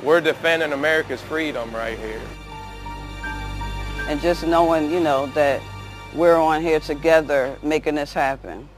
We're defending America's freedom right here. And just knowing, you know, that we're on here together making this happen.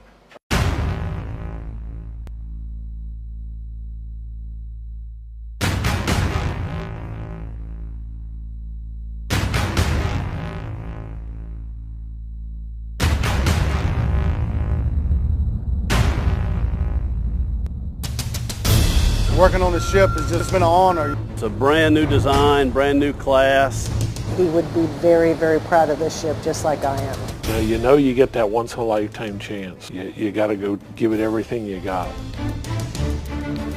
Working on the ship has just been an honor. It's a brand new design, brand new class. He would be very, very proud of this ship, just like I am. You know you get that once-in-a-lifetime chance. You got to go give it everything you got.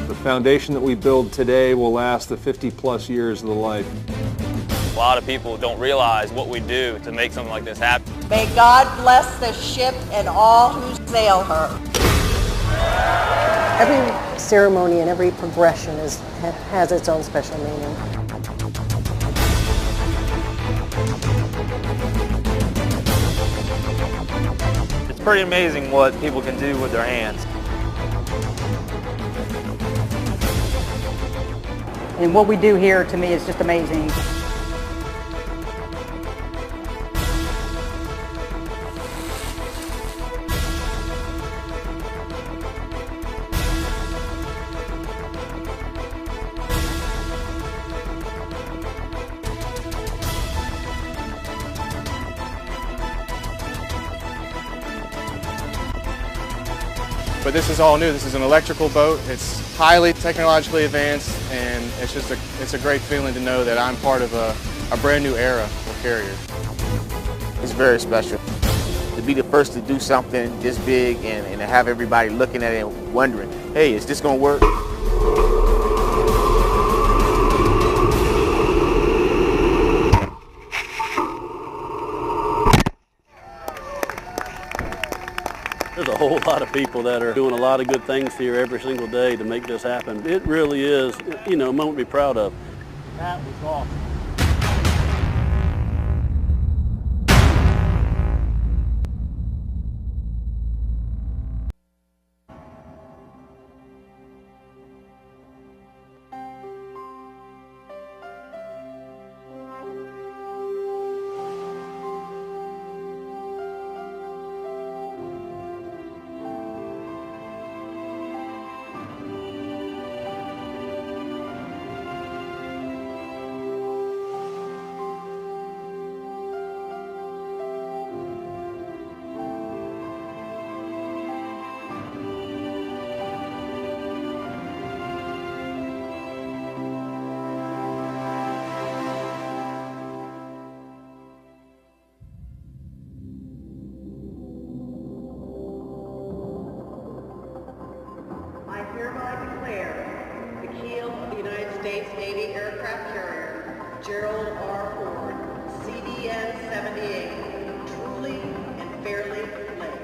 The foundation that we build today will last the 50-plus years of the life. A lot of people don't realize what we do to make something like this happen. May God bless the ship and all who sail her. Every ceremony and every progression has its own special meaning. It's pretty amazing what people can do with their hands. And what we do here, to me, is just amazing. But this is all new. This is an electrical boat. It's highly technologically advanced, and it's a great feeling to know that I'm part of a brand new era of carriers. It's very special. To be the first to do something this big and to have everybody looking at it and wondering, hey, is this going to work? There's a whole lot of people that are doing a lot of good things here every single day to make this happen. It really is, you know, a moment to be proud of. That was awesome. Navy aircraft carrier, Gerald R. Ford, CDN 78, truly and fairly laid.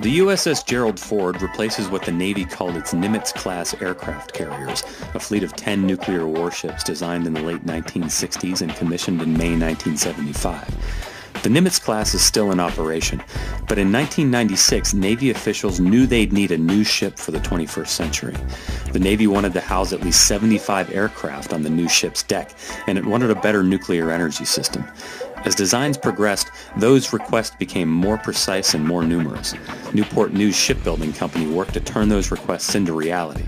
The USS Gerald Ford replaces what the Navy called its Nimitz-class aircraft carriers, a fleet of 10 nuclear warships designed in the late 1960s and commissioned in May 1975. The Nimitz class is still in operation, but in 1996, Navy officials knew they'd need a new ship for the 21st century. The Navy wanted to house at least 75 aircraft on the new ship's deck, and it wanted a better nuclear energy system. As designs progressed, those requests became more precise and more numerous. Newport News Shipbuilding Company worked to turn those requests into reality.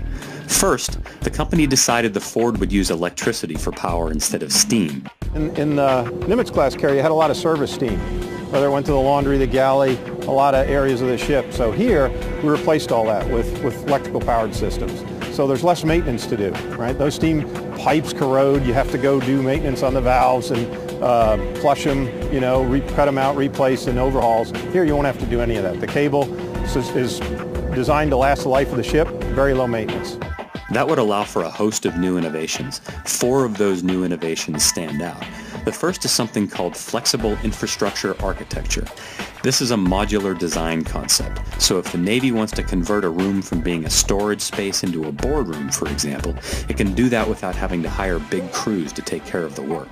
First, the company decided the Ford would use electricity for power instead of steam. In the Nimitz-class carrier, you had a lot of service steam, whether it went to the laundry, the galley, a lot of areas of the ship. So here, we replaced all that with electrical-powered systems. So there's less maintenance to do, right? Those steam pipes corrode. You have to go do maintenance on the valves and flush them, you know, cut them out, replace, and overhauls. Here, you won't have to do any of that. The cable is designed to last the life of the ship, very low maintenance. That would allow for a host of new innovations. 4 of those new innovations stand out. The first is something called flexible infrastructure architecture. This is a modular design concept. So if the Navy wants to convert a room from being a storage space into a boardroom, for example, it can do that without having to hire big crews to take care of the work.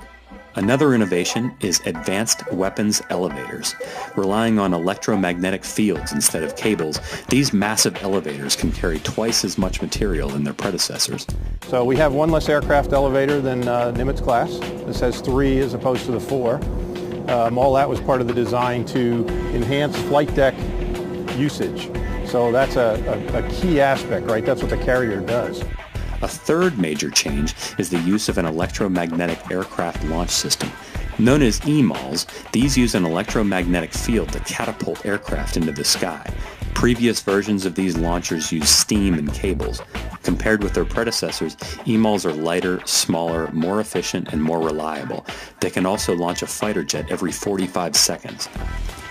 Another innovation is advanced weapons elevators. Relying on electromagnetic fields instead of cables, these massive elevators can carry twice as much material than their predecessors. So we have 1 less aircraft elevator than Nimitz class. This has 3 as opposed to the 4. All that was part of the design to enhance flight deck usage. So that's a key aspect, right? That's what the carrier does. A third major change is the use of an electromagnetic aircraft launch system. Known as EMALS, these use an electromagnetic field to catapult aircraft into the sky. Previous versions of these launchers use steam and cables. Compared with their predecessors, EMALS are lighter, smaller, more efficient, and more reliable. They can also launch a fighter jet every 45 seconds.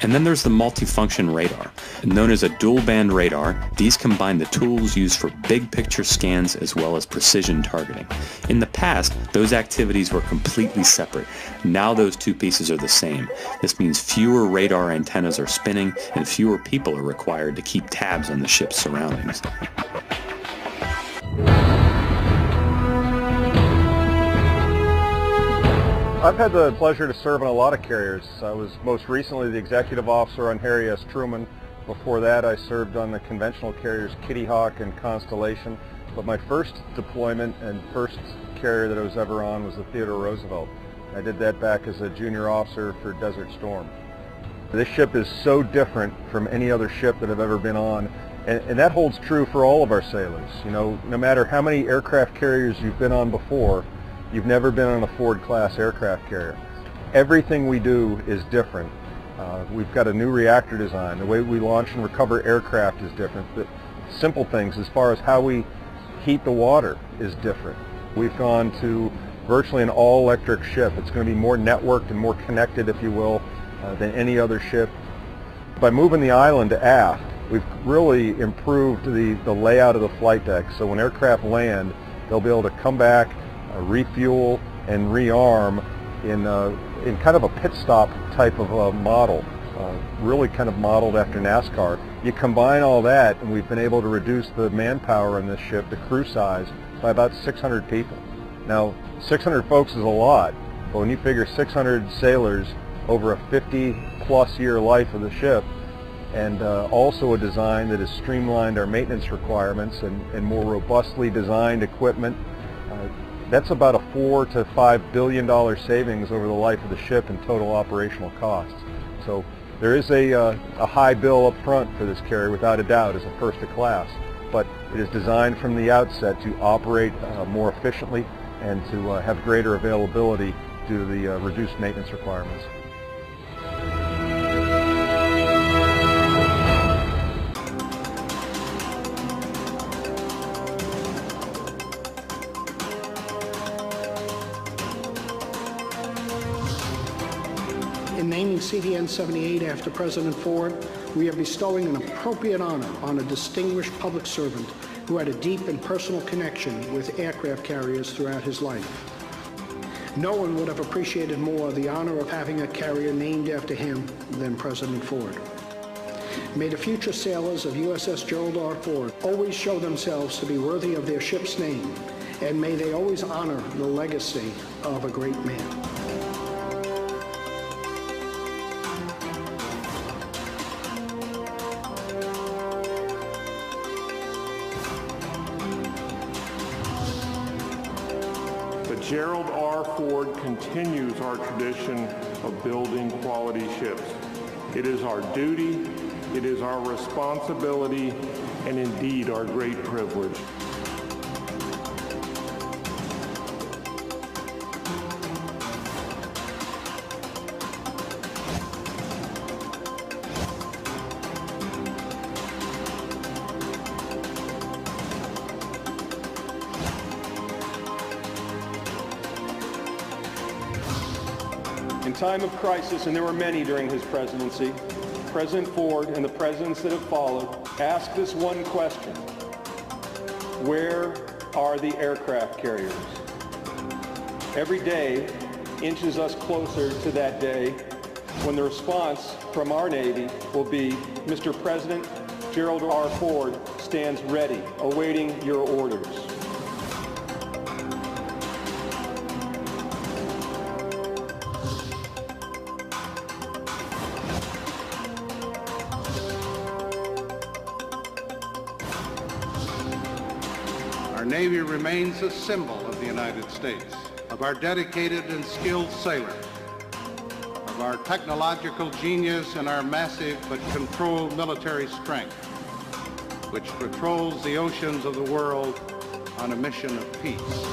And then there's the multifunction radar. Known as a dual-band radar, these combine the tools used for big picture scans as well as precision targeting. In the past, those activities were completely separate. Now those 2 pieces are the same. This means fewer radar antennas are spinning and fewer people are required to keep tabs on the ship's surroundings. I've had the pleasure to serve on a lot of carriers. I was most recently the executive officer on Harry S. Truman. Before that, I served on the conventional carriers Kitty Hawk and Constellation. But my first deployment and first carrier that I was ever on was the Theodore Roosevelt. I did that back as a junior officer for Desert Storm. This ship is so different from any other ship that I've ever been on. And that holds true for all of our sailors. You know, no matter how many aircraft carriers you've been on before, you've never been on a Ford-class aircraft carrier. Everything we do is different. We've got a new reactor design. The way we launch and recover aircraft is different. The simple things as far as how we heat the water is different. We've gone to virtually an all-electric ship. It's going to be more networked and more connected, if you will, than any other ship. By moving the island to aft, we've really improved the layout of the flight deck. So when aircraft land, they'll be able to come back, refuel and rearm in kind of a pit stop type of a model, really kind of modeled after NASCAR. You combine all that and we've been able to reduce the manpower on this ship, the crew size, by about 600 people. Now 600 folks is a lot, but when you figure 600 sailors over a 50+ year life of the ship, and also a design that has streamlined our maintenance requirements and more robustly designed equipment, that's about a $4 to $5 billion savings over the life of the ship in total operational costs. So there is a high bill up front for this carrier, without a doubt, as a first of class, but it is designed from the outset to operate more efficiently and to have greater availability due to the reduced maintenance requirements. In naming CVN 78 after President Ford, we are bestowing an appropriate honor on a distinguished public servant who had a deep and personal connection with aircraft carriers throughout his life. No one would have appreciated more the honor of having a carrier named after him than President Ford. May the future sailors of USS Gerald Ford always show themselves to be worthy of their ship's name, and may they always honor the legacy of a great man. The Gerald R. Ford continues our tradition of building quality ships. It is our duty, it is our responsibility, and indeed our great privilege. In time of crisis, and there were many during his presidency, President Ford and the presidents that have followed asked this one question: where are the aircraft carriers? Every day inches us closer to that day when the response from our Navy will be, Mr. President, Gerald R. Ford stands ready, awaiting your orders. Our Navy remains a symbol of the United States, of our dedicated and skilled sailors, of our technological genius and our massive but controlled military strength, which patrols the oceans of the world on a mission of peace.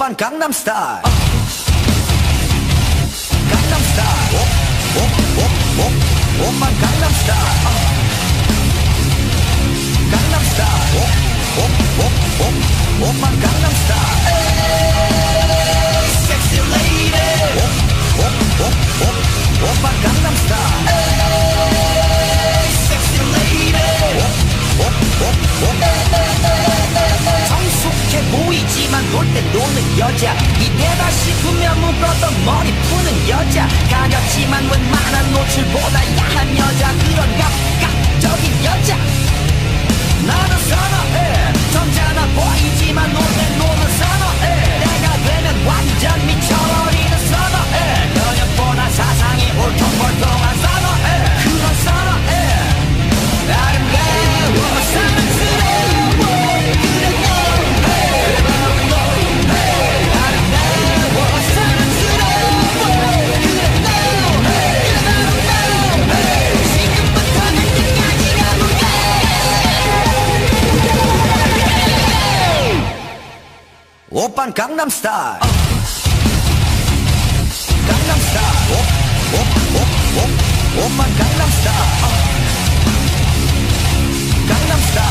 오빤 강남스타일 강남스타일 오빤 강남스타일 강남스타일 오빤 강남스타일 섹시 레이디 오빤 강남스타일 섹시 레이디 성숙해 보이지만 놀 때 노는 여자 이때다 싶으면 묶었던 머리 푸는 여자 가렸지만 웬만한 노출보다 야한 여자 그런 감각적인 여자 나는 선어해 점잖아 보이지만 놀 때 노는 선어해 내가 되면 완전 미쳐버리는 선어해 현역보다 사상이 울퉁불퉁한 선어해 그런 선어해 아름다워 사랑스러워 오빤 강남스타일 강남스타일 오빤 강남스타일 강남스타일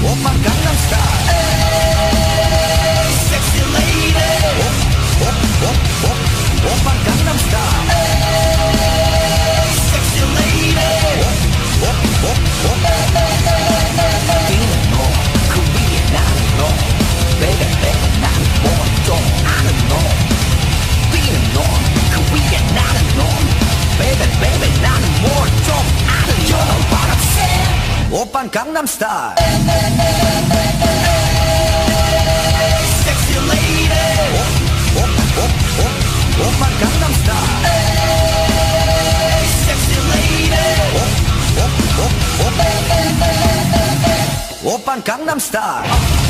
오빤 강남스타일 섹시 레이디 오빤 강남스타일 섹시 레이디 뛰는 너 그 위에 나는 너 Baby baby 나는 뭘좀 아는 너 뛰는 너 그 위에 나는 너 Baby baby 나는 뭘좀 아는 You know what I'm saying 오빤 강남스타일 Sexy lady 오빤 강남스타일 Sexy lady 오빤 강남스타일